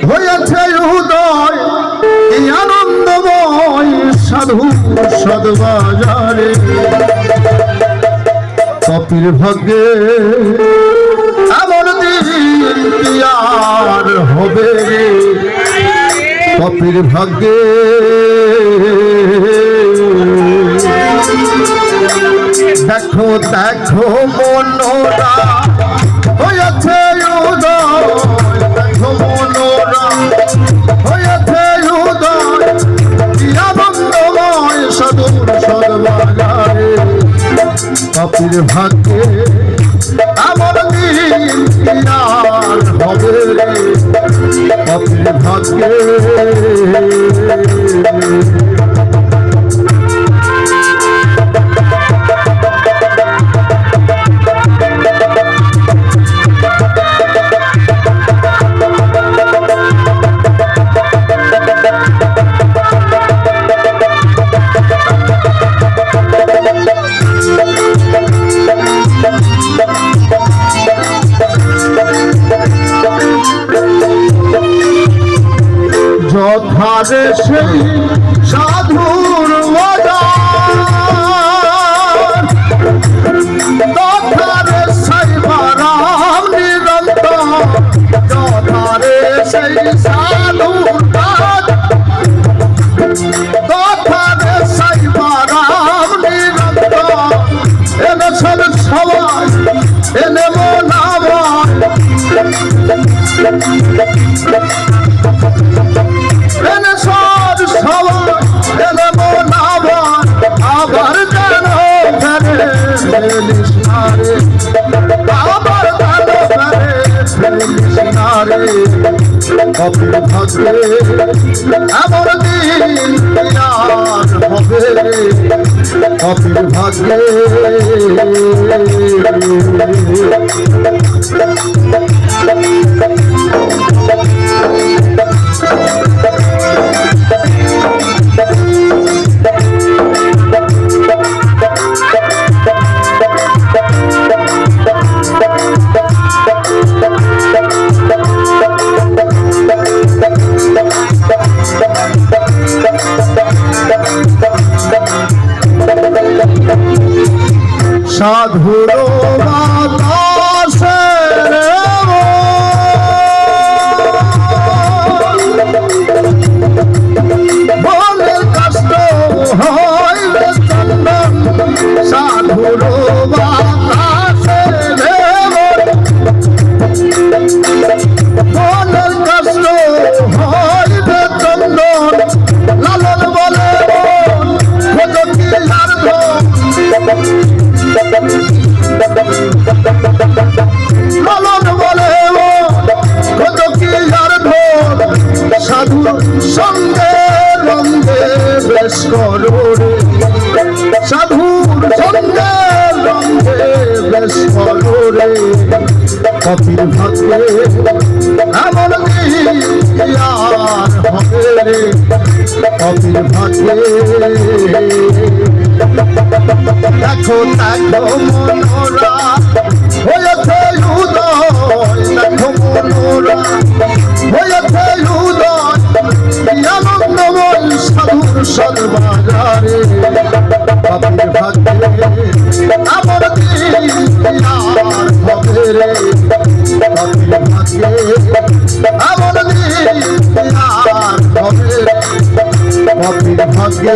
হয়েছে উদয় এই আনন্দময় সাধু সদবাজারে। কপির ভাগ্যে এমন দিন কি আর হবে রে, কপির ভাগ্যে দেখো দেখো মনোরা হয়েছে উদয়, দেখো মনোরা হয়েছে উদয় কি আনন্দময় সাধুর সদবাজারে। কপির ভাগ্যে আমার দিন কি আর হবে রে, কপির ভাগ্যে যথারে সেই সাধুর বাজার, তথারে সাইবারাম নিরন্তর, যথারে সেই সাধুর বাজার, তথারে সাইবারাম নিরন্তর। এনে সব সবাই এনে মন আমার, এনে সব সবাই এনে মন আমার, আবার যেন ফেরে ফেলিস না রে, আবার যেন ফেরে ফেলিস না রে। কপির ভাগ্যে এমন দিন কি আর হবে রে, কপির ভাগ্যে সাধুর বাতাসে মনের কষ্ট হইবে চন্দন, সাধুর বাতাসে মনের কষ্ট হইবে চন্দন। লালন বলে খোঁজ কি আর লালন বলে কত কি আর ঢোল, সাধু সঙ্গে রঙ্গে বেশ করো রে, সাধুর সঙ্গে রঙ্গে বেশ করো রে। কপির ভাগ্যে এমন দিন কি আর হবে রে, কপির ভাগ্যে দেখো দেখো মনোরা হয়েছে উদয়, দেখো মনোরা হয়েছে উদয় কি আনন্দময় সাধুর সদবাজারে। কপির ভাগ্যে আমার দিন কি আর হবে রে, কপির ভাগ্যে আমার দিন কি আর হবে রে, কপির ভাগ্যে